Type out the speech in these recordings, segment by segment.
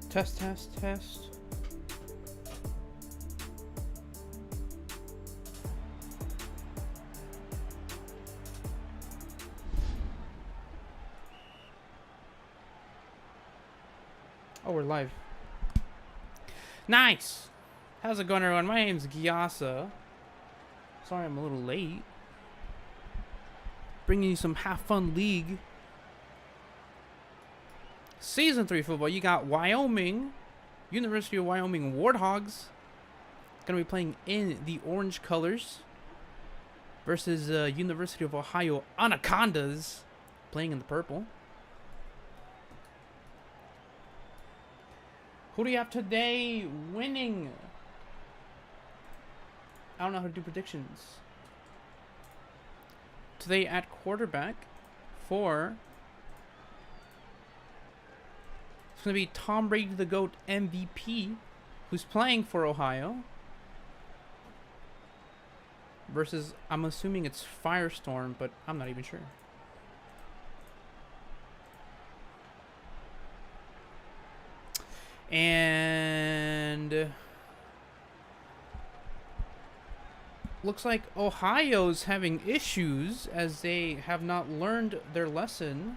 Test, test, test. Oh, we're live. Nice! How's it going, everyone? My name's Gyasa. Sorry I'm a little late. Bringing you some Have Fun League. Season 3 football. You got Wyoming. University of Wyoming Warthogs. Going to be playing in the orange colors. Versus University of Ohio Anacondas. Playing in the purple. Who do you have today winning? I don't know how to do predictions. Today at quarterback for... It's going to be Tom Brady, the GOAT MVP, who's playing for Ohio. Versus, I'm assuming it's Firestorm, but I'm not even sure. And looks like Ohio's having issues as they have not learned their lesson.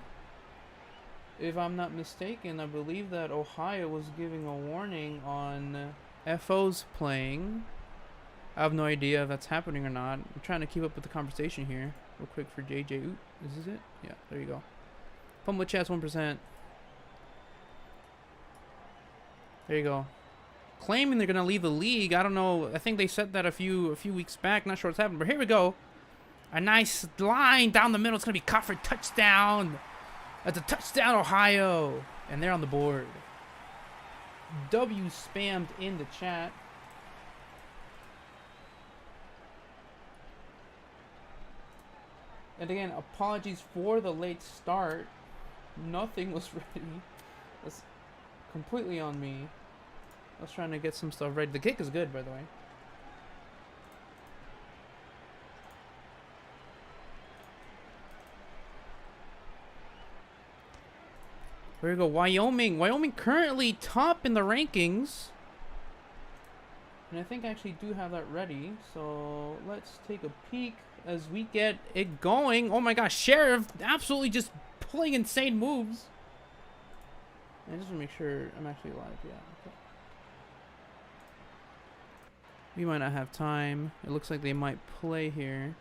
If I'm not mistaken, I believe that Ohio was giving a warning on FOs playing. I have no idea if that's happening or not. I'm trying to keep up with the conversation here. Real quick for JJ. Ooh, is this it? Yeah, there you go. Fumble chats 1%. There you go. Claiming they're gonna leave the league. I don't know. I think they said that a few weeks back. Not sure what's happened, but here we go. A nice line down the middle. It's gonna be caught for a touchdown. That's a touchdown, Ohio, and they're on the board. W spammed in the chat. And again, apologies for the late start. Nothing was ready. That's completely on me. I was trying to get some stuff ready. The kick is good, by the way. There we go. Wyoming. Wyoming currently top in the rankings. And I think I actually do have that ready. So let's take a peek as we get it going. Oh my gosh. Sheriff absolutely just pulling insane moves. And just to make sure I'm actually live. Yeah. Okay. We might not have time. It looks like they might play here.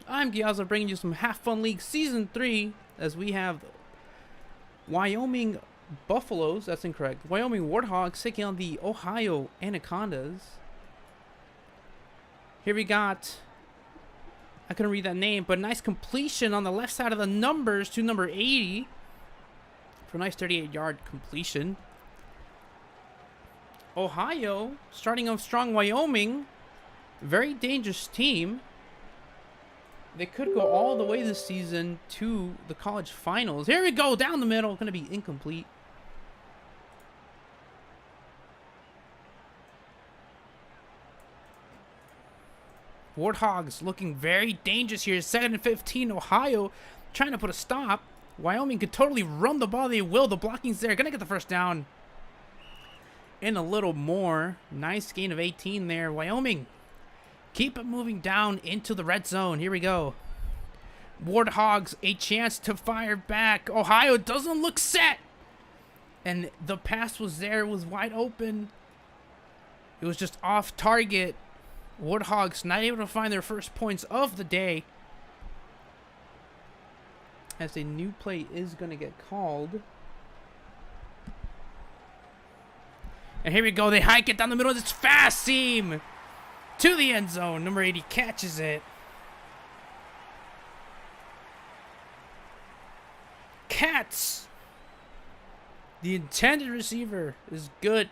I'm Gyaza bringing you some Have Fun League Season 3 as we have Wyoming Buffaloes, that's incorrect. Wyoming Warthogs taking on the Ohio Anacondas. Here we got, I couldn't read that name, but nice completion on the left side of the numbers to number 80 for a nice 38-yard completion. Ohio starting off strong. Wyoming, very dangerous team. They could go all the way this season to the college finals. Here we go, down the middle. Going to be incomplete. Warthogs looking very dangerous here. 2nd and 15. Ohio trying to put a stop. Wyoming could totally run the ball. They will. The blocking's there. Going to get the first down. And a little more. Nice gain of 18 there. Wyoming. Keep it moving down into the red zone. Here we go. Warthogs, a chance to fire back. Ohio doesn't look set. And the pass was there. It was wide open. It was just off target. Warthogs not able to find their first points of the day. As a new play is going to get called. And here we go. They hike it down the middle of this fast seam. To the end zone. Number 80 catches it. Cats. The intended receiver is good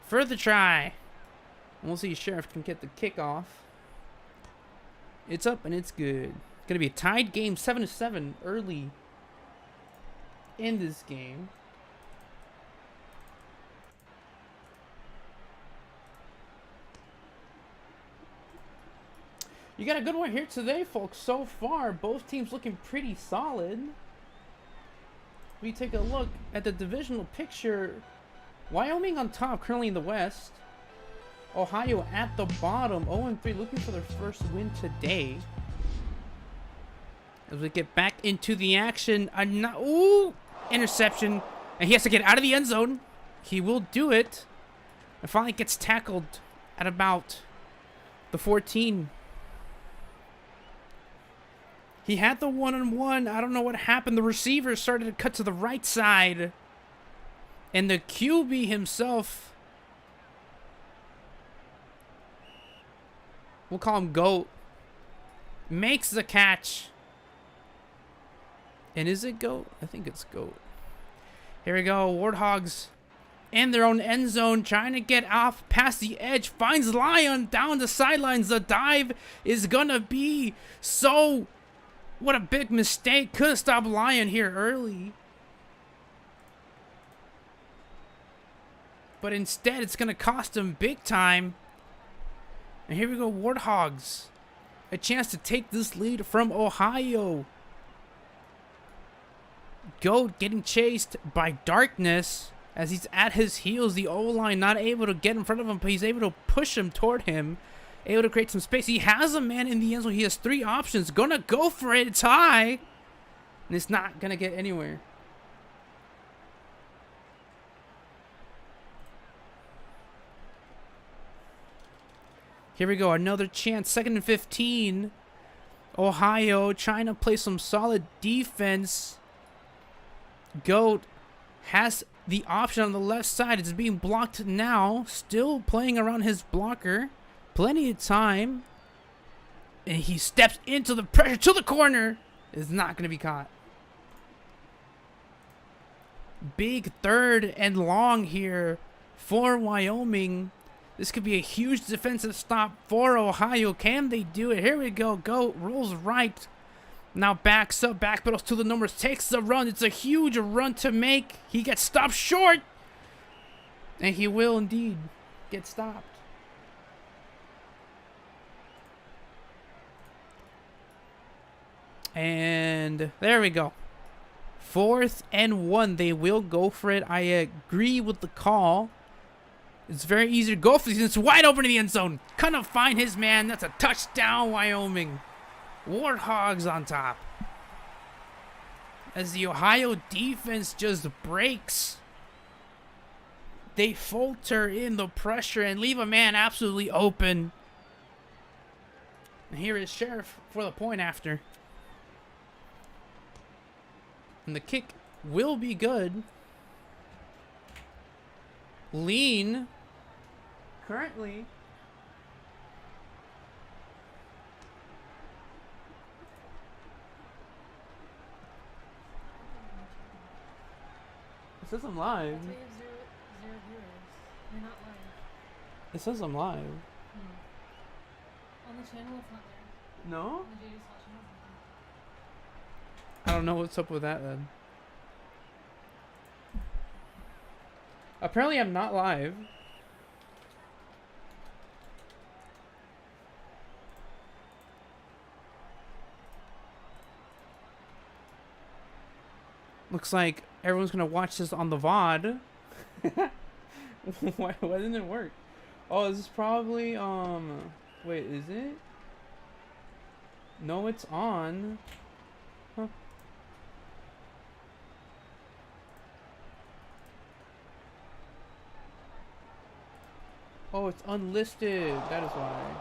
for the try. And we'll see if Sheriff can get the kickoff. It's up and it's good. It's going to be a tied game. 7-7 early in this game. You got a good one here today, folks. So far, both teams looking pretty solid. we take a look at the divisional picture, Wyoming on top, currently in the West. Ohio at the bottom, 0-3, looking for their first win today. As we get back into the action, ooh, interception, and he has to get out of the end zone. He will do it, and finally gets tackled at about the 14. He had the one-on-one. I don't know what happened. The receiver started to cut to the right side, and the QB himself, we'll call him GOAT, makes the catch. And is it GOAT? I think it's GOAT. Here we go. Warthogs in their own end zone, trying to get off past the edge. Finds Lion down the sidelines. The dive is gonna be so... What a big mistake. Could have stopped Lion here early. But instead, it's gonna cost him big time. And here we go, Warthogs. A chance to take this lead from Ohio. GOAT getting chased by Darkness as he's at his heels. The O-line not able to get in front of him, but he's able to push him toward him. Able to create some space. He has a man in the end zone. He has 3 options. Gonna go for it. It's high. And it's not gonna get anywhere. Here we go. Another chance. 2nd and 15. Ohio trying to play some solid defense. GOAT has the option on the left side. It's being blocked now. Still playing around his blocker. Plenty of time. And he steps into the pressure to the corner. It's not going to be caught. Big 3rd and long here for Wyoming. This could be a huge defensive stop for Ohio. Can they do it? Here we go. GOAT rolls right. Now backs up, backpedals to the numbers, takes the run. It's a huge run to make. He gets stopped short. And he will indeed get stopped. And there we go. 4th and 1. They will go for it. I agree with the call. It's very easy to go for this. It's wide open in the end zone. Couldn't find his man. That's a touchdown, Wyoming. Warthogs on top. As the Ohio defense just breaks. They falter in the pressure and leave a man absolutely open. And here is Sheriff for the point after. And the kick will be good. Lean. Currently. It says I'm live. Zero viewers. You're not live. It says I'm live. On the channel, it's not there. No? On the JD Slot channel, it's not there. I don't know what's up with that then. Apparently I'm not live. Looks like everyone's gonna watch this on the VOD. why didn't it work? Oh, this is probably wait, is it? No, it's on. Huh. Oh, it's unlisted. That is why.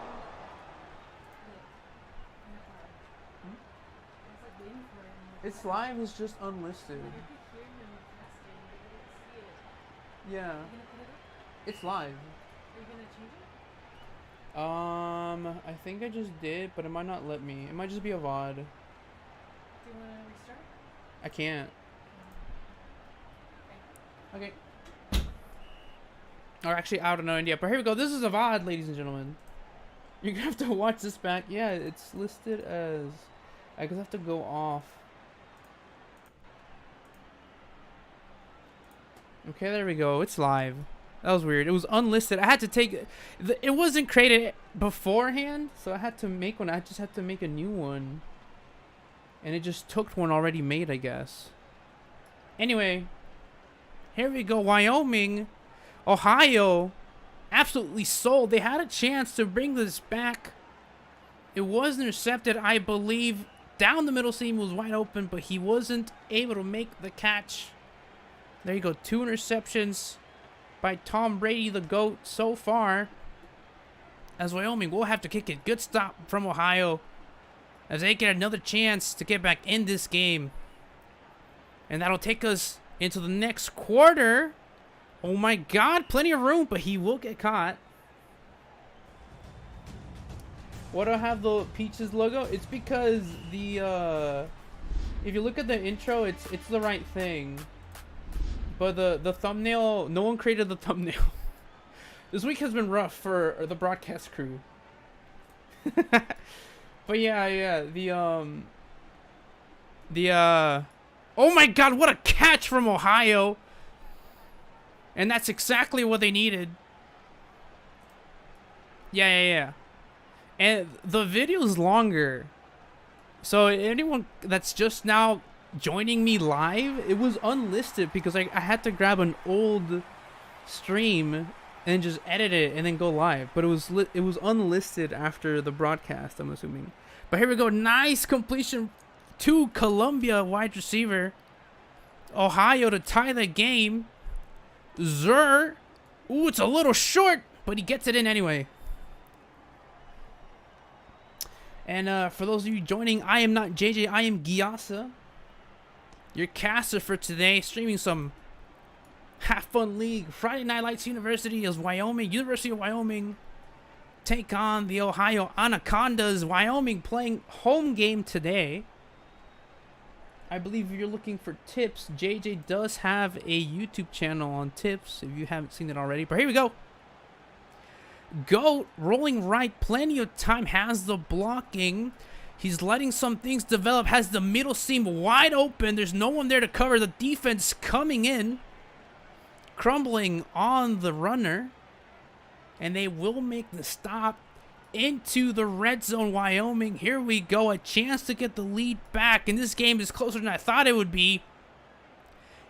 It's live, it's just unlisted. Yeah. It's live. Are you gonna change it? I think I just did, but it might not let me. It might just be a VOD. Do you wanna restart? I can't. Okay. Or actually, I don't know idea. But here we go. This is a VOD, ladies and gentlemen. You're gonna have to watch this back. Yeah, it's listed as... I just have to go off. Okay, there we go. It's live. That was weird. It was unlisted. I had to take... It wasn't created beforehand, so I had to make one. I just had to make a new one. And it just took one already made, I guess. Anyway, here we go. Wyoming, Ohio, absolutely sold. They had a chance to bring this back. It was intercepted, I believe. Down the middle seam was wide open, but he wasn't able to make the catch. There you go. 2 interceptions by Tom Brady, the GOAT, so far. As Wyoming will have to kick it. Good stop from Ohio as they get another chance to get back in this game. And that'll take us into the next quarter. Oh my God, plenty of room, but he will get caught. Why do I have the Peaches logo? It's because the if you look at the intro, it's the right thing. But the thumbnail, no one created the thumbnail. This week has been rough for the broadcast crew. But yeah, oh my God, what a catch from Ohio. And that's exactly what they needed. Yeah. And the video's longer. So anyone that's just now joining me live, it was unlisted because I had to grab an old stream and just edit it and then go live. But it was unlisted after the broadcast, I'm assuming. But here we go. Nice completion to Columbia wide receiver. Ohio to tie the game. Ooh, it's a little short, but he gets it in anyway. And for those of you joining, I am not JJ, I am Gyasa, your caster for today, streaming some Have Fun League. Friday Night Lights University is University of Wyoming take on the Ohio Anacondas. Wyoming playing home game today. I believe if you're looking for tips, JJ does have a YouTube channel on tips if you haven't seen it already. But here we go. GOAT rolling right, plenty of time, has the blocking. He's letting some things develop, has the middle seam wide open. There's no one there to cover. The defense coming in, crumbling on the runner. And they will make the stop into the red zone, Wyoming. Here we go, a chance to get the lead back. And this game is closer than I thought it would be.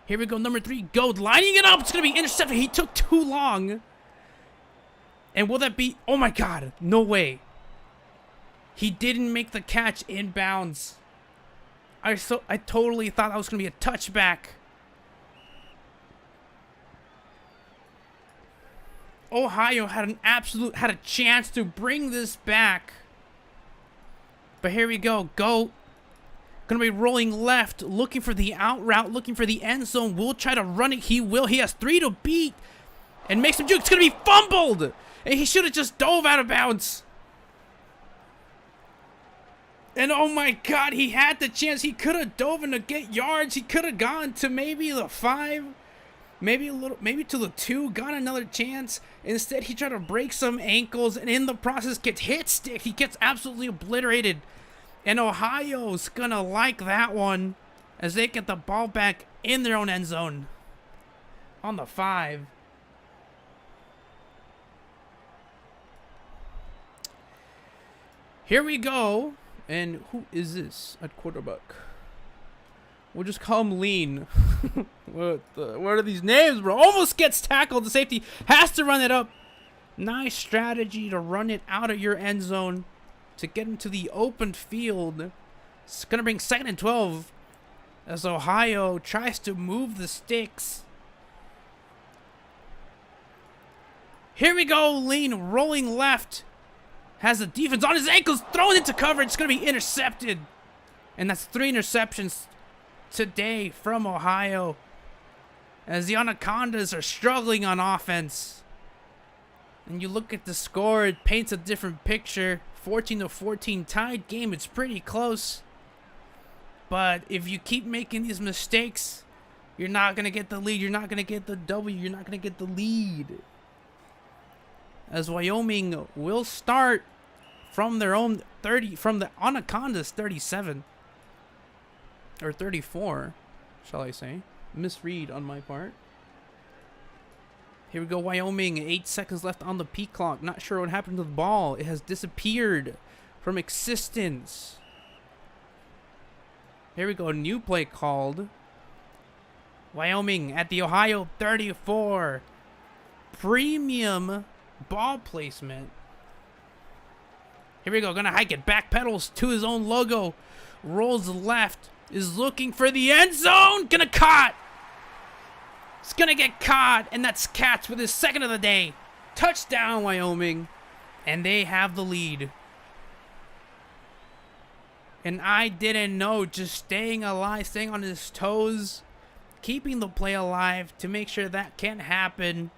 Here we go, number 3, GOAT lining it up. It's going to be intercepted. He took too long. And will that be... Oh my God, no way. He didn't make the catch inbounds. I totally thought that was going to be a touchback. Ohio had a chance to bring this back. But here we go. GOAT gonna be rolling left, looking for the out route, looking for the end zone. Will try to run it. He will. He has 3 to beat and makes some juke. It's gonna be fumbled. And he should have just dove out of bounds. And oh my God, he had the chance. He could have dove in to get yards. He could have gone to maybe the 5, maybe to the 2, got another chance. Instead, he tried to break some ankles and in the process gets hit stick. He gets absolutely obliterated. And Ohio's gonna like that one as they get the ball back in their own end zone on the 5. Here we go. And who is this at quarterback? We'll just call him Lean. What are these names, bro? Almost gets tackled. The safety has to run it up. Nice strategy to run it out of your end zone to get into the open field. It's going to bring 2nd and 12 as Ohio tries to move the sticks. Here we go. Lean rolling left. Has the defense on his ankles. Thrown into coverage. It's going to be intercepted. And that's 3 interceptions today from Ohio as the Anacondas are struggling on offense. And you look at the score, it paints a different picture. 14-14 tied game. It's pretty close. But if you keep making these mistakes, you're not going to get the lead. You're not going to get the W. You're not going to get the lead. As Wyoming will start from their own 30, from the Anacondas 37. Or 34, shall I say. Misread on my part. Here we go, Wyoming. 8 seconds left on the peak clock. Not sure what happened to the ball. It has disappeared from existence. Here we go, new play called. Wyoming at the Ohio 34. Premium ball placement. Here we go. Gonna hike it. Back pedals to his own logo. Rolls left. Is looking for the end zone. Gonna caught. It's gonna get caught. And that's Cats with his second of the day. Touchdown, Wyoming. And they have the lead. And I didn't know. Just staying alive. Staying on his toes. Keeping the play alive to make sure that can't happen.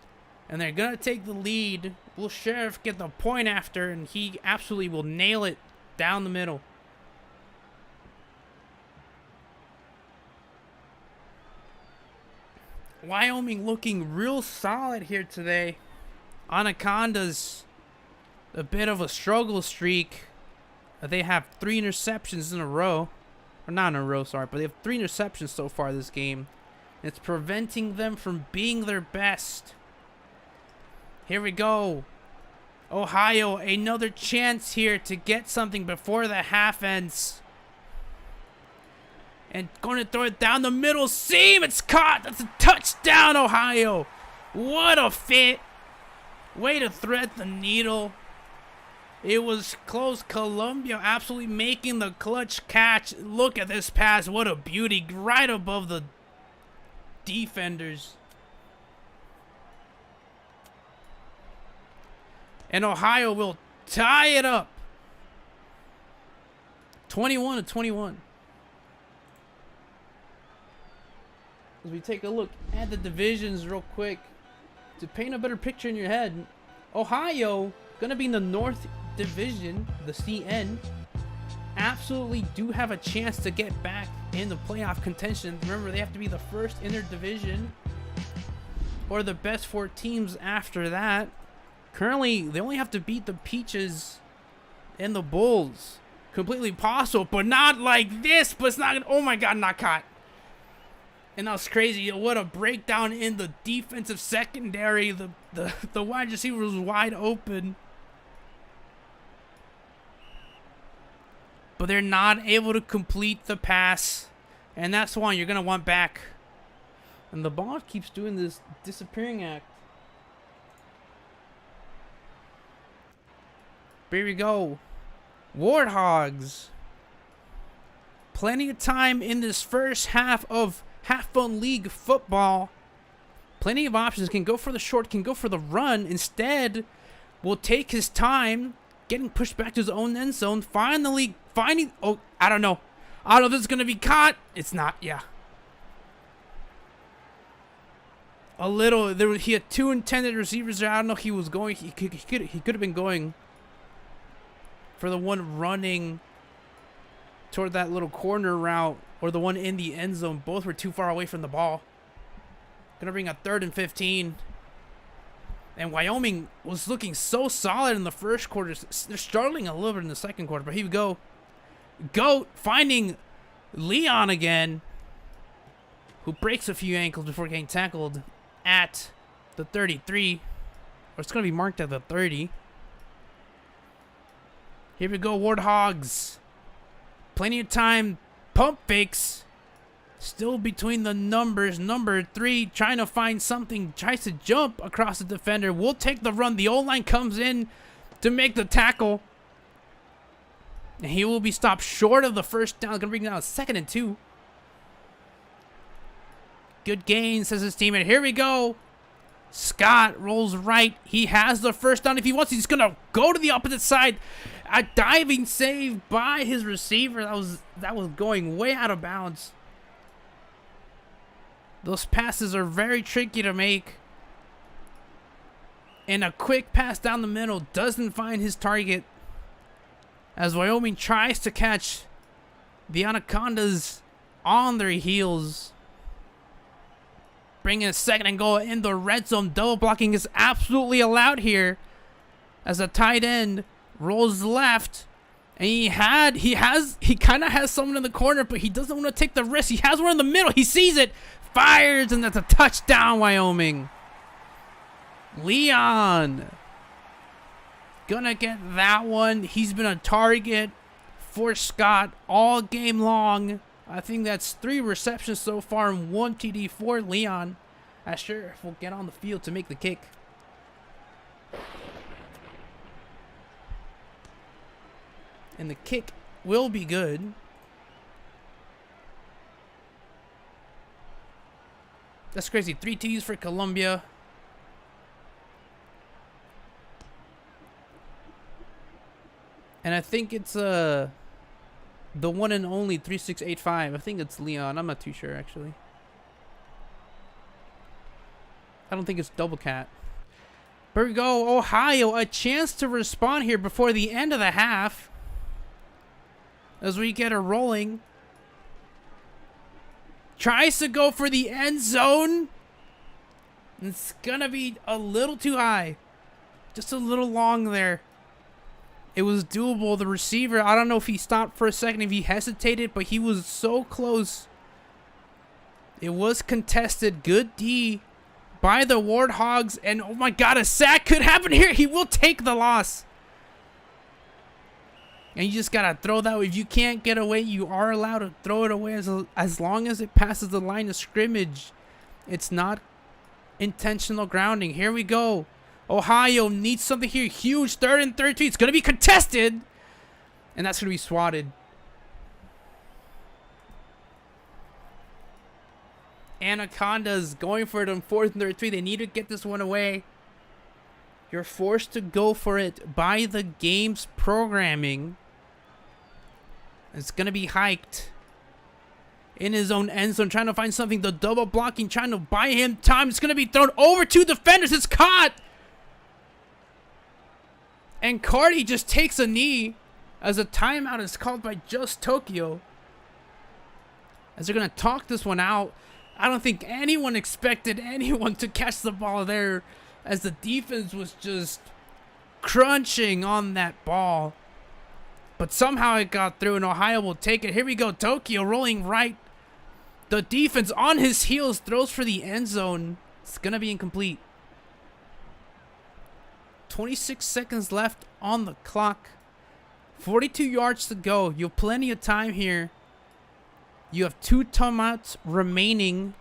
And they're going to take the lead. Will Sheriff get the point after, and he absolutely will nail it down the middle. Wyoming looking real solid here today. Anacondas, a bit of a struggle streak. They have 3 interceptions in a row. Or not in a row, sorry, but they have 3 interceptions so far this game. It's preventing them from being their best. Here we go. Ohio, another chance here to get something before the half ends. And going to throw it down the middle seam. It's caught. That's a touchdown, Ohio. What a fit. Way to thread the needle. It was close. Columbia absolutely making the clutch catch. Look at this pass. What a beauty. Right above the defenders. And Ohio will tie it up. 21-21. As we take a look at the divisions real quick to paint a better picture in your head. Ohio, going to be in the North Division, the CN. Absolutely do have a chance to get back in the playoff contention. Remember, they have to be the first in their division or the best 4 teams after that. Currently, they only have to beat the Peaches and the Bulls. Completely possible, but not like this. But it's not. Oh my God, not caught. And that was crazy. What a breakdown in the defensive secondary. The wide receiver was wide open. But they're not able to complete the pass. And that's one you're going to want back. And the ball keeps doing this disappearing act. Here we go. Warthogs. Plenty of time in this first half of Half Fun League football. Plenty of options. Can go for the short, can go for the run. Instead, will take his time, getting pushed back to his own end zone. Finally finding... Oh, I don't know. I don't know if this is going to be caught. It's not, yeah. A little... He had 2 intended receivers there. I don't know if he was going... He could have been going for the one running toward that little corner route or the one in the end zone. Both were too far away from the ball. Gonna bring a 3rd and 15. And Wyoming was looking so solid in the first quarter. They're struggling a little bit in the second quarter, but here we go. Goat finding Leon again, who breaks a few ankles before getting tackled at the 33. Or it's gonna be marked at the 30. Here we go, Warthogs. Plenty of time. Pump fakes. Still between the numbers. Number 3 trying to find something. Tries to jump across the defender. We'll take the run. The O-line comes in to make the tackle. And he will be stopped short of the first down. Going to bring down a 2nd and 2. Good gain, says his teammate. Here we go. Scott rolls right. He has the first down. If he wants, he's going to go to the opposite side. A diving save by his receiver. That was going way out of bounds. Those passes are very tricky to make. And a quick pass down the middle doesn't find his target. As Wyoming tries to catch the Anacondas on their heels. Bringing a 2nd and goal in the red zone. Double blocking is absolutely allowed here. As a tight end rolls left. And he kind of has someone in the corner, but he doesn't want to take the risk. He has one in the middle. He sees it. Fires, and that's a touchdown, Wyoming. Leon. Gonna get that one. He's been a target for Scott all game long. I think that's 3 receptions so far and 1 TD for Leon. As Sheriff will get on the field to make the kick. And the kick will be good. That's crazy. 3 TDs for Columbia. And I think it's the one and only 3685. I think it's Leon. I'm not too sure actually. I don't think it's Double Cat. Here we go. Ohio, a chance to respond here before the end of the half. As we get her rolling. Tries to go for the end zone. It's gonna be a little too high. Just a little long there. It was doable. The receiver, I don't know if he stopped for a second, if he hesitated, but he was so close. It was contested. Good D by the Warthogs. And oh my God, a sack could happen here. He will take the loss. And you just gotta throw that. If you can't get away, you are allowed to throw it away as long as it passes the line of scrimmage. It's not intentional grounding. Here we go. Ohio needs something here. Huge 3rd and 13. It's gonna be contested, and that's gonna be swatted. Anacondas going for it on 4th and 13. They need to get this one away. You're forced to go for it by the game's programming. It's going to be hiked in his own end zone, trying to find something. The double blocking, trying to buy him time. It's going to be thrown over to defenders. It's caught. And Cardi just takes a knee as a timeout is called by Just Tokyo. As they're going to talk this one out. I don't think anyone expected anyone to catch the ball there, as the defense was just crunching on that ball. But somehow it got through, and Ohio will take it. Here we go. Tokyo rolling right. The defense on his heels throws for the end zone. It's going to be incomplete. 26 seconds left on the clock. 42 yards to go. You have plenty of time here. You have 2 timeouts remaining.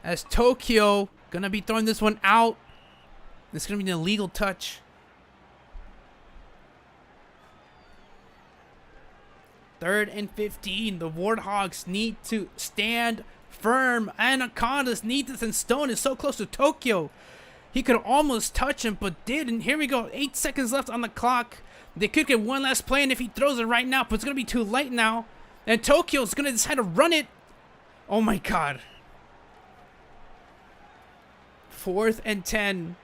As Tokyo going to be throwing this one out. It's going to be an illegal touch. 3rd and 15. The Warthogs need to stand firm. Anacondas need this, and Stone is so close to Tokyo. He could almost touch him, but didn't. Here we go. 8 seconds left on the clock. They could get one last play, and if he throws it right now, but it's going to be too late now. And Tokyo's going to decide to run it. Oh my God. 4th and 10.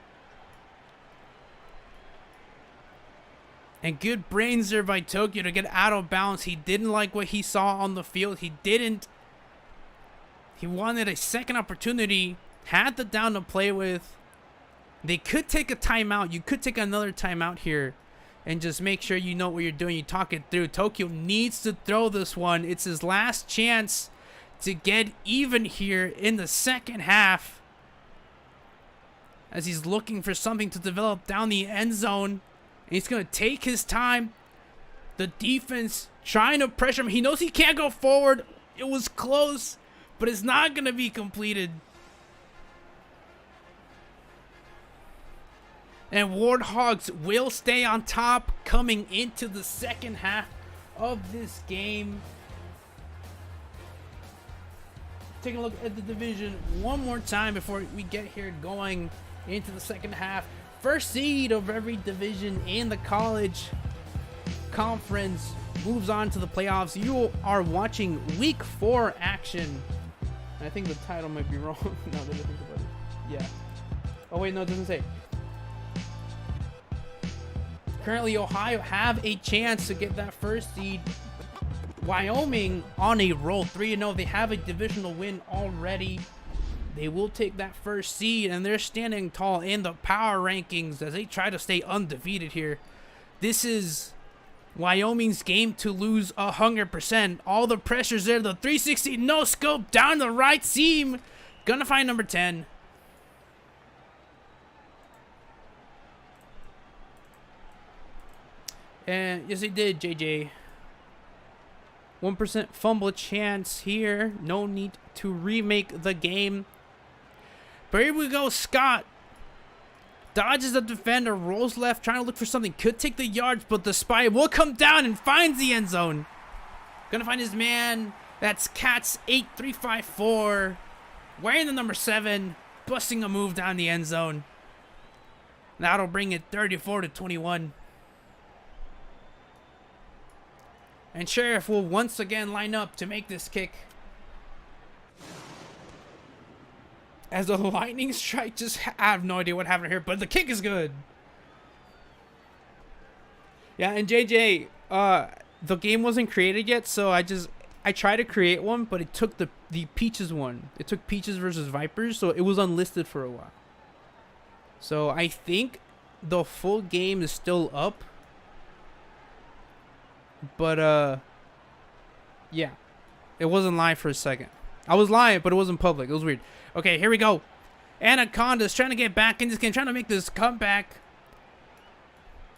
And good brains there by Tokyo to get out of bounds. He didn't like what he saw on the field. He didn't. He wanted a second opportunity. Had the down to play with. They could take a timeout. You could take another timeout here. And just make sure you know what you're doing. You talk it through. Tokyo needs to throw this one. It's his last chance to get even here in the second half. As he's looking for something to develop down the end zone. And he's going to take his time. The defense trying to pressure him. He knows he can't go forward. It was close, but it's not going to be completed. And Warthogs will stay on top coming into the second half of this game. Taking a look at the division one more time before we get here going into the second half. First seed of every division in the college conference moves on to the playoffs. You are watching week 4 action. I think the title might be wrong. No, let me think about it. Yeah. Oh wait, no, it doesn't say. Currently, Ohio have a chance to get that first seed. Wyoming on a roll, 3-0. They have a divisional win already. They will take that first seed, and they're standing tall in the power rankings as they try to stay undefeated here. This is Wyoming's game to lose 100%. All the pressure's there. The 360 no scope down the right seam. Gonna find number 10. And yes, they did, JJ. 1% fumble chance here. No need to remake the game. But here we go. Scott dodges the defender, rolls left, trying to look for something. Could take the yards, but the spy will come down and finds the end zone. Gonna find his man. That's Cats 8354. Wearing the number 7. Busting a move down the end zone. That'll bring it 34-21. And Sheriff will once again line up to make this kick. As the lightning strike just... I have no idea what happened here, but the kick is good. Yeah, and JJ, the game wasn't created yet, so I tried to create one, but it took the Peaches one. It took Peaches versus Vipers, so it was unlisted for a while. So I think the full game is still up. But, yeah. It wasn't live for a second. I was live, but it wasn't public. It was weird. Okay, here we go. Anacondas trying to get back in this game, trying to make this comeback.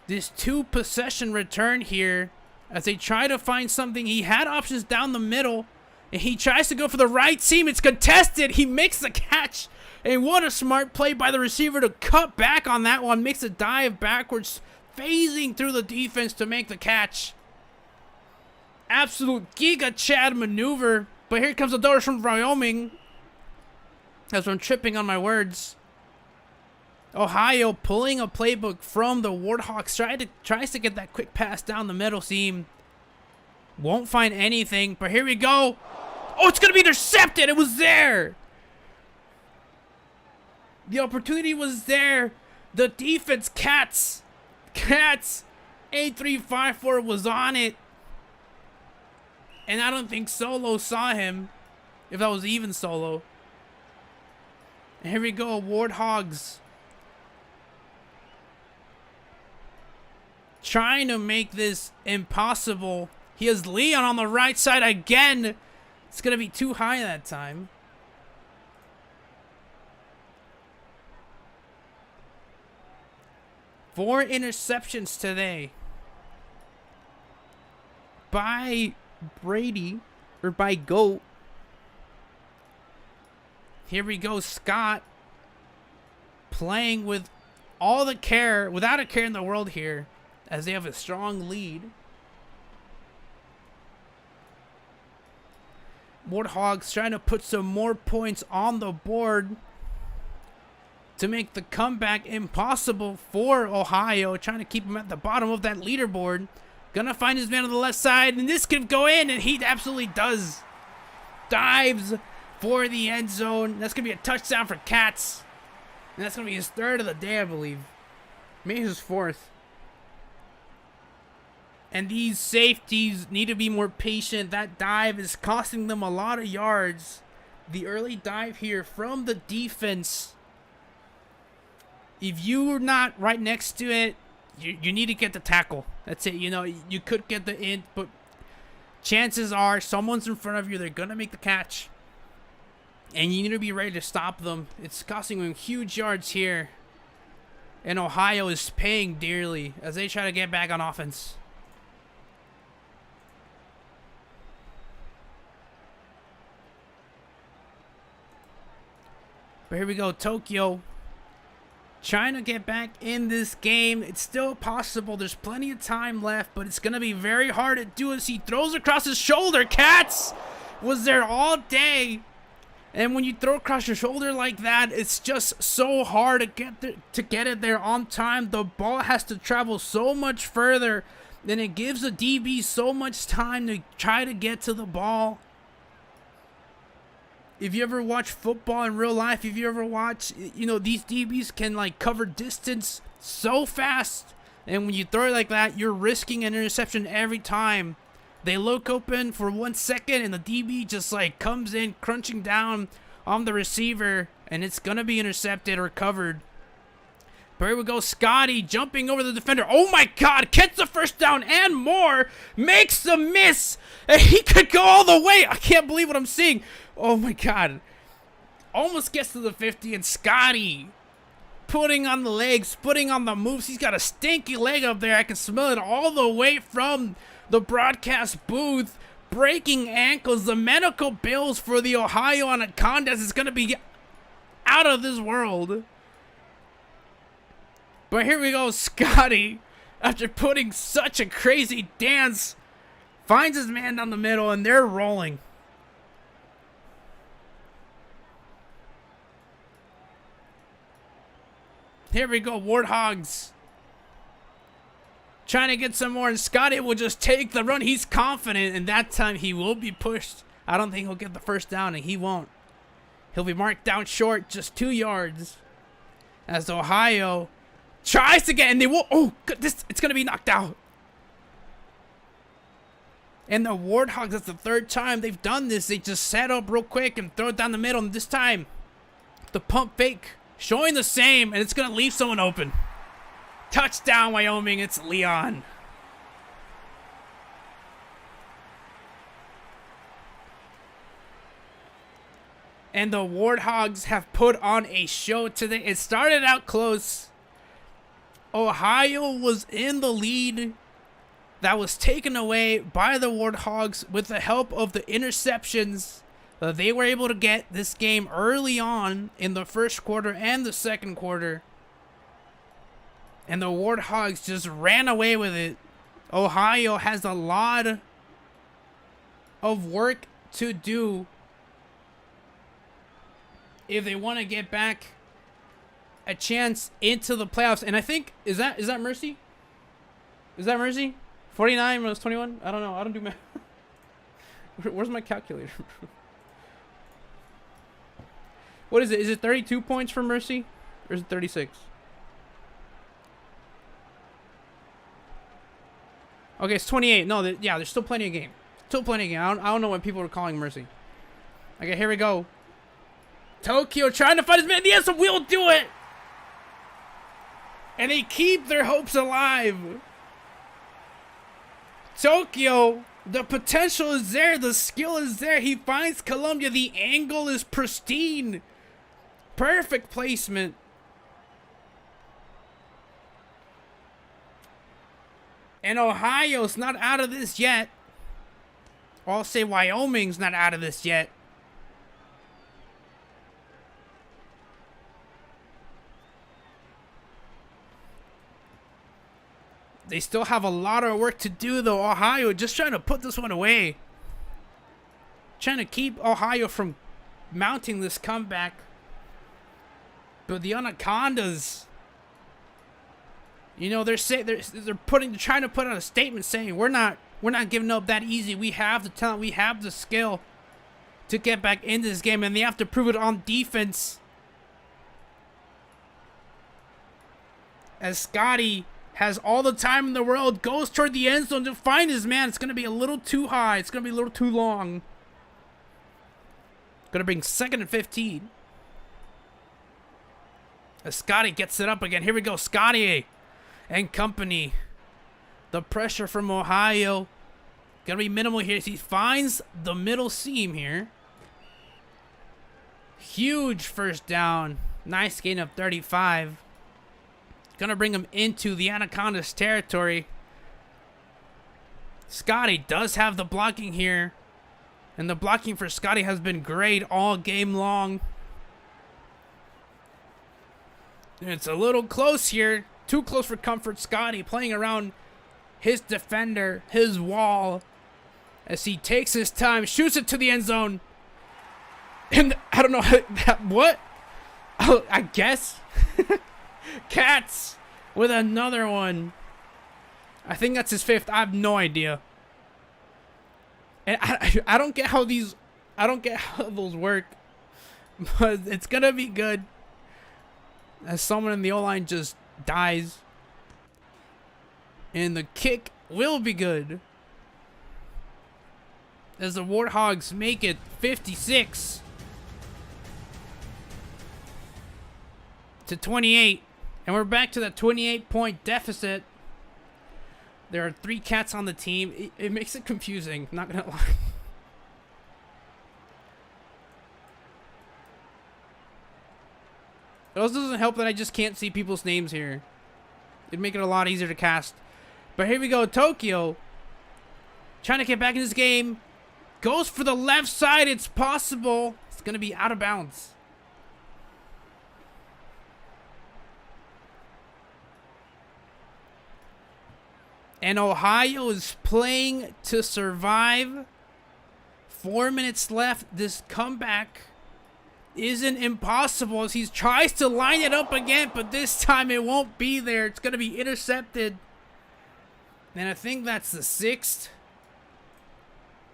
This 2-possession return here as they try to find something. He had options down the middle, and he tries to go for the right seam. It's contested. He makes the catch, and what a smart play by the receiver to cut back on that one. Makes a dive backwards, phasing through the defense to make the catch. Absolute Giga Chad maneuver. But here comes the Doors from Wyoming. As I'm tripping on my words. Ohio pulling a playbook from the Warthogs. Tries to get that quick pass down the middle seam. Won't find anything. But here we go. Oh, it's going to be intercepted. It was there. The opportunity was there. The defense, Cats 8354 was on it. And I don't think Solo saw him. If that was even Solo. And here we go, Warthogs. Trying to make this impossible. He has Leon on the right side again. It's going to be too high that time. Four interceptions today. By Brady, or by Goat. Here we go, Scott playing with all the care, without a care in the world here, as they have a strong lead. Warthogs trying to put some more points on the board to make the comeback impossible for Ohio, trying to keep him at the bottom of that leaderboard. Gonna find his man on the left side, and this could go in, and he absolutely does. Dives for the end zone. That's gonna be a touchdown for Cats. And that's gonna be his 3rd of the day, I believe. Maybe his 4th. And these safeties need to be more patient. That dive is costing them a lot of yards. The early dive here from the defense. If you're not right next to it, you need to get the tackle. That's it. You know, you could get the int, but chances are someone's in front of you. They're going to make the catch. And you need to be ready to stop them. It's costing them huge yards here. And Ohio is paying dearly as they try to get back on offense. But here we go, Tokyo. Trying to get back in this game. It's still possible. There's plenty of time left, but it's going to be very hard to do as he throws across his shoulder. Cats was there all day. And when you throw across your shoulder like that, it's just so hard to get it there on time. The ball has to travel so much further. Then it gives the DB so much time to try to get to the ball. If you ever watch football in real life, if you ever watch, you know, these DBs can like cover distance so fast. And when you throw it like that, you're risking an interception every time. They look open for 1 second and the DB just like comes in crunching down on the receiver. And it's going to be intercepted or covered. But here we go, Scotty jumping over the defender. Oh my God, gets the first down and more. Makes the miss. And he could go all the way. I can't believe what I'm seeing. Oh my God. Almost gets to the 50 and Scotty putting on the legs, putting on the moves. He's got a stinky leg up there. I can smell it all the way from the broadcast booth. breaking ankles. The medical bills for the Ohio Anacondas is going to be out of this world. But here we go. Scotty, after putting such a crazy dance, finds his man down the middle, and they're rolling. Here we go. Warthogs trying to get some more, and Scotty will just take the run. He's confident, and that time he will be pushed. I don't think he'll get the first down, and he won't. He'll be marked down short, just 2 yards. As Ohio tries to get, and they will. Oh, it's going to be knocked out. And the Warthogs, that's the 3rd time they've done this. They just set up real quick and throw it down the middle. And this time, the pump fake showing the same, and it's going to leave someone open. Touchdown, Wyoming. It's Leon. And the Warthogs have put on a show today. It started out close. Ohio was in the lead. That was taken away by the Warthogs with the help of the interceptions. They were able to get this game early on in the first quarter and the second quarter. And the Warthogs just ran away with it. Ohio has a lot of work to do if they want to get back a chance into the playoffs. And I think, is that Mercy? Is that Mercy? 49 minus 21? I don't know. I don't do math. Where's my calculator? What is it? Is it 32 points for Mercy? Or is it 36? Okay, it's 28. No, yeah, there's still plenty of game. Still plenty of game. I don't know what people are calling Mercy. Okay, here we go. Tokyo trying to find his man. Yes, we'll do it. And they keep their hopes alive. Tokyo, the potential is there. The skill is there. He finds Columbia. The angle is pristine. Perfect placement. And Ohio's not out of this yet. Or I'll say Wyoming's not out of this yet. They still have a lot of work to do, though. Ohio just trying to put this one away. Trying to keep Ohio from mounting this comeback. But the Anacondas, you know, they're trying to put out a statement saying we're not giving up that easy. We have the talent, we have the skill to get back into this game, and they have to prove it on defense. As Scotty has all the time in the world, goes toward the end zone to find his man. It's going to be a little too high. It's going to be a little too long. Going to bring 2nd and 15. As Scotty gets it up again. Here we go. Scotty and company. The pressure from Ohio. Going to be minimal here. He finds the middle seam here. Huge first down. Nice gain of 35. Gonna bring him into the Anacondas territory. Scotty does have the blocking here. And the blocking for Scotty has been great all game long. It's a little close here. Too close for comfort. Scotty playing around his defender, his wall. As he takes his time, shoots it to the end zone. And I don't know, what? Oh, I guess. Cats with another one. I think that's his 5th. I have no idea. And I don't get how those work. But it's gonna be good. As someone in the O-line just dies. And the kick will be good. As the Warthogs make it 56 to 28. And we're back to that 28-point deficit. There are 3 cats on the team. It makes it confusing, not gonna lie. It also doesn't help that I just can't see people's names here. It'd make it a lot easier to cast. But here we go, Tokyo. Trying to get back in this game. Goes for the left side. It's possible. It's going to be out of bounds. And Ohio is playing to survive. 4 minutes left. This comeback isn't impossible as he tries to line it up again, but this time it won't be there. It's going to be intercepted. And I think that's the 6th,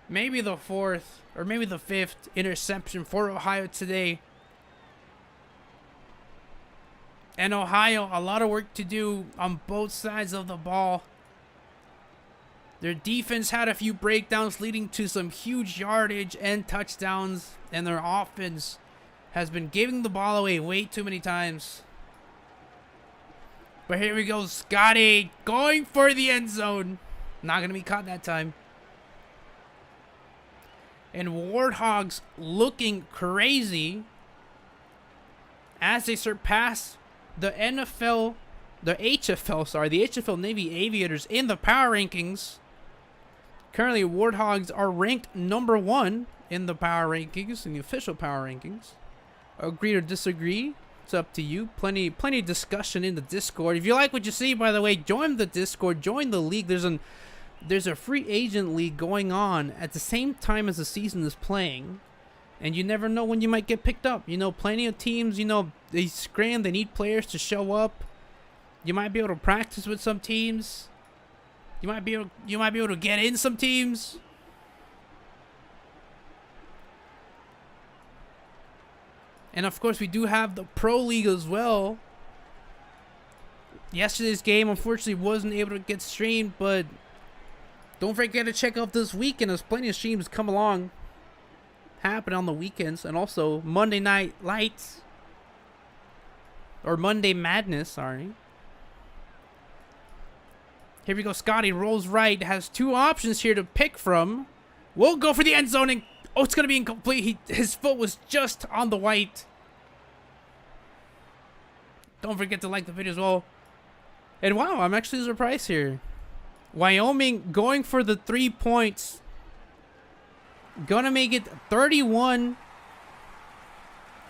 maybe the 4th, or maybe the 5th interception for Ohio today. And Ohio, a lot of work to do on both sides of the ball. Their defense had a few breakdowns leading to some huge yardage and touchdowns, and their offense has been giving the ball away way too many times. But here we go, Scotty going for the end zone. Not going to be caught that time. And Warthogs looking crazy as they surpass the HFL Navy Aviators in the power rankings. Currently, Warthogs are ranked number 1 in the power rankings, in the official power rankings. Agree or disagree? It's up to you. Plenty of discussion in the Discord. If you like what you see, by the way, join the Discord, join the league. There's a free agent league going on at the same time as the season is playing, and you never know when you might get picked up. You know, plenty of teams, you know, they scram, they need players to show up. You might be able to practice with some teams. You might be able to get in some teams. And of course, we do have the Pro League as well. Yesterday's game, unfortunately, wasn't able to get streamed, but don't forget to check out this weekend. There's plenty of streams come along, happen on the weekends, and also Monday Night Lights, or Monday Madness, sorry. Here we go. Scotty rolls right, has 2 options here to pick from. We'll go for the end zone, and oh, it's going to be incomplete. His foot was just on the white. Don't forget to like the video as well. And wow, I'm actually surprised here. Wyoming going for the 3 points. Gonna make it 31.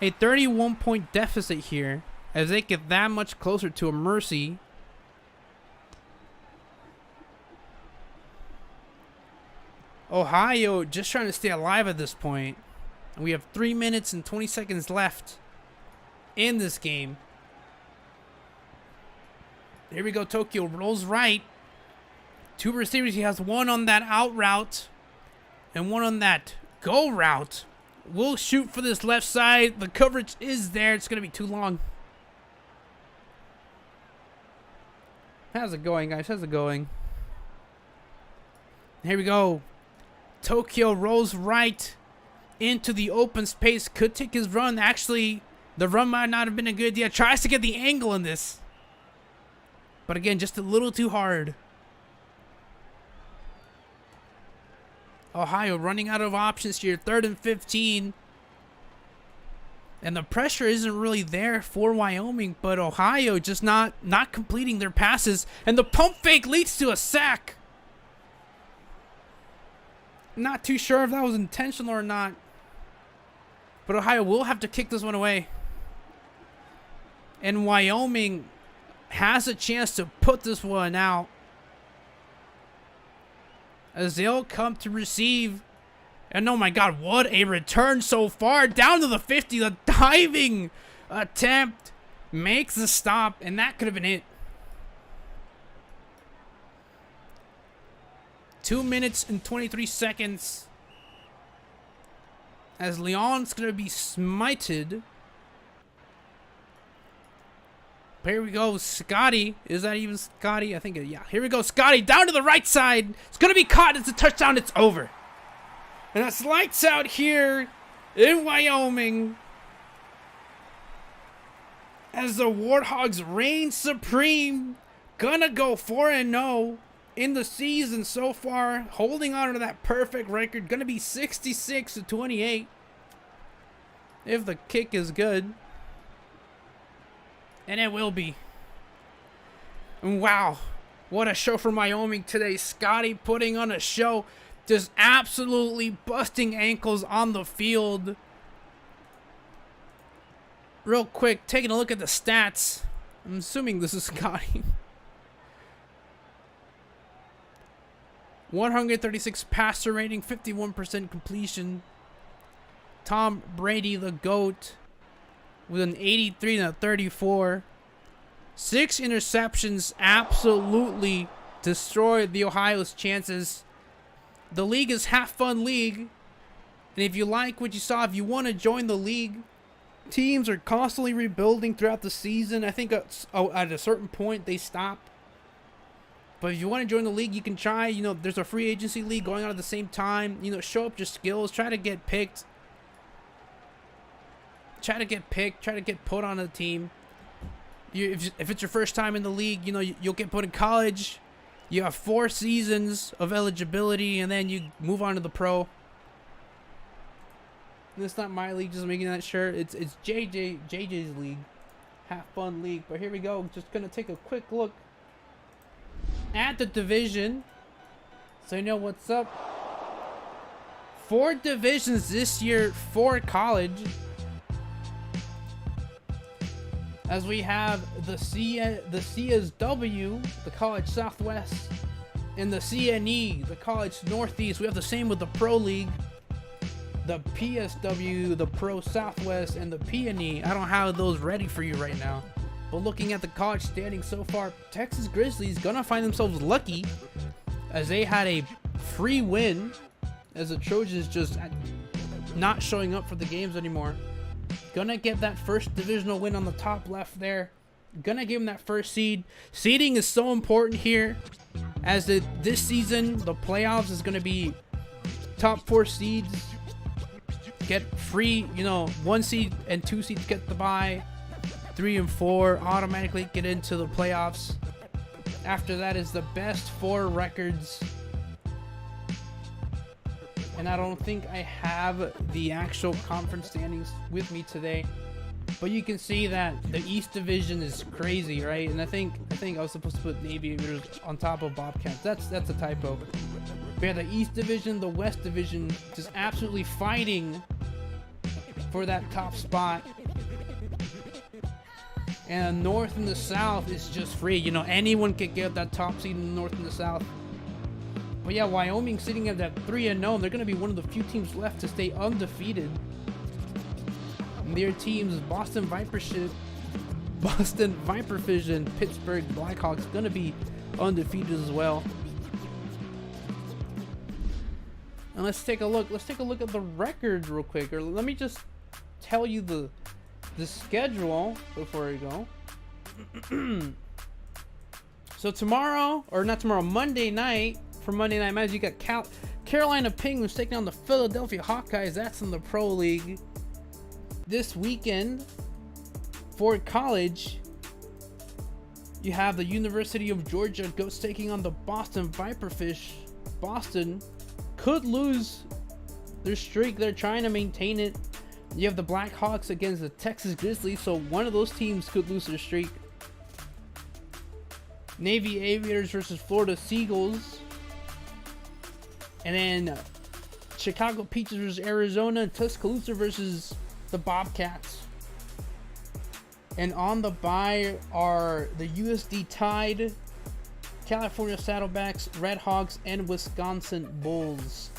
A 31-point deficit here as they get that much closer to a mercy. Ohio just trying to stay alive at this point. We have 3 minutes and 20 seconds left in this game. Here we go. Tokyo rolls right. 2 receivers. He has 1 on that out route and 1 on that go route. We'll shoot for this left side. The coverage is there. It's going to be too long. How's it going, guys? How's it going? Here we go. Tokyo rolls right into the open space. Could take his run. Actually, the run might not have been a good idea. Tries to get the angle in this. But again, just a little too hard. Ohio running out of options here. 3rd and 15. And the pressure isn't really there for Wyoming, but Ohio just not completing their passes. And the pump fake leads to a sack. Not too sure if that was intentional or not. But Ohio will have to kick this one away. And Wyoming has a chance to put this one out, as they'll come to receive. And oh my god, what a return so far. Down to the 50. The diving attempt makes the stop, and that could have been it. 2 minutes and 23 seconds. As Leon's going to be smited. Here we go. Scotty. Is that even Scotty? I think, yeah. Here we go. Scotty down to the right side. It's going to be caught. It's a touchdown. It's over. And that's lights out here in Wyoming, as the Warthogs reign supreme. Gonna go 4-0 in the season so far, holding on to that perfect record. Gonna be 66-28 if the kick is good, and it will be. And wow, what a show from Wyoming today. Scotty putting on a show. Just absolutely busting ankles on the field. Real quick, taking a look at the stats. I'm assuming this is Scotty. 136 passer rating, 51% completion. Tom Brady, the GOAT, with an 83 and a 34. 6 interceptions absolutely destroyed the Ohio's chances. The league is half fun league. And if you like what you saw, if you want to join the league, teams are constantly rebuilding throughout the season. I think at a certain point they stop. But if you want to join the league, you can try. You know, there's a free agency league going on at the same time. You know, show up your skills. Try to get picked. Try to get put on a team. If it's your first time in the league, you know, you'll get put in college. You have 4 seasons of eligibility, and then you move on to the pro. And it's not my league, just making that sure. It's JJ's league. Half fun league. But here we go. Just going to take a quick look at the division, so you know what's up. 4 divisions this year for college, as we have the CSW, the College Southwest, and the CNE, the College Northeast. We have the same with the Pro League, the PSW, the Pro Southwest, and the PNE. I don't have those ready for you right now. But looking at the college standings so far, Texas Grizzlies gonna find themselves lucky, as they had a free win, as the Trojans just not showing up for the games anymore. Gonna get that first divisional win on the top left there. Gonna give them that first seed. Seeding is so important here, as this season, the playoffs is gonna be top 4 seeds get free, you know, 1 seed and 2 seeds get the bye. 3 and 4 automatically get into the playoffs. After that is the best 4 records. And I don't think I have the actual conference standings with me today, but you can see that the East Division is crazy, right? And I think I was supposed to put Navy Aviators on top of Bobcats. That's a typo. We have the East Division, the West Division, just absolutely fighting for that top spot. And the North and the South is just free. You know, anyone can get that top seed in the North and the South. But yeah, Wyoming sitting at that 3-0. They're going to be one of the few teams left to stay undefeated. And their teams, Boston Viperfish, and Pittsburgh Blackhawks, going to be undefeated as well. And let's take a look. Let's take a look at the records real quick. Or let me just tell you the schedule before we go. So tomorrow, or not tomorrow, Monday night, for Monday Night Match, you got Carolina Penguins taking on the Philadelphia Hawkeyes. That's in the Pro League. This weekend, for college, you have the University of Georgia Goats taking on the Boston Viperfish. Boston could lose their streak. They're trying to maintain it. You have the Blackhawks against the Texas Grizzlies, so one of those teams could lose their streak. Navy Aviators versus Florida Seagulls. And then Chicago Peaches versus Arizona, and Tuscaloosa versus the Bobcats. And on the bye are the USD Tide, California Saddlebacks, Red Hawks, and Wisconsin Bulls.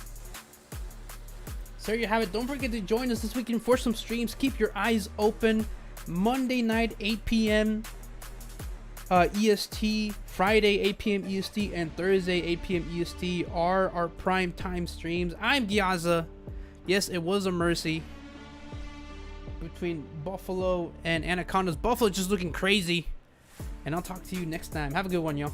So there you have it. Don't forget to join us this weekend for some streams. Keep your eyes open. Monday night, 8 p.m. EST, Friday 8 p.m. EST, and Thursday 8 p.m. EST are our prime time streams. I'm Gyaza. Yes, it was a mercy between Buffalo and Anacondas. Buffalo just looking crazy. And I'll talk to you next time. Have a good one, y'all.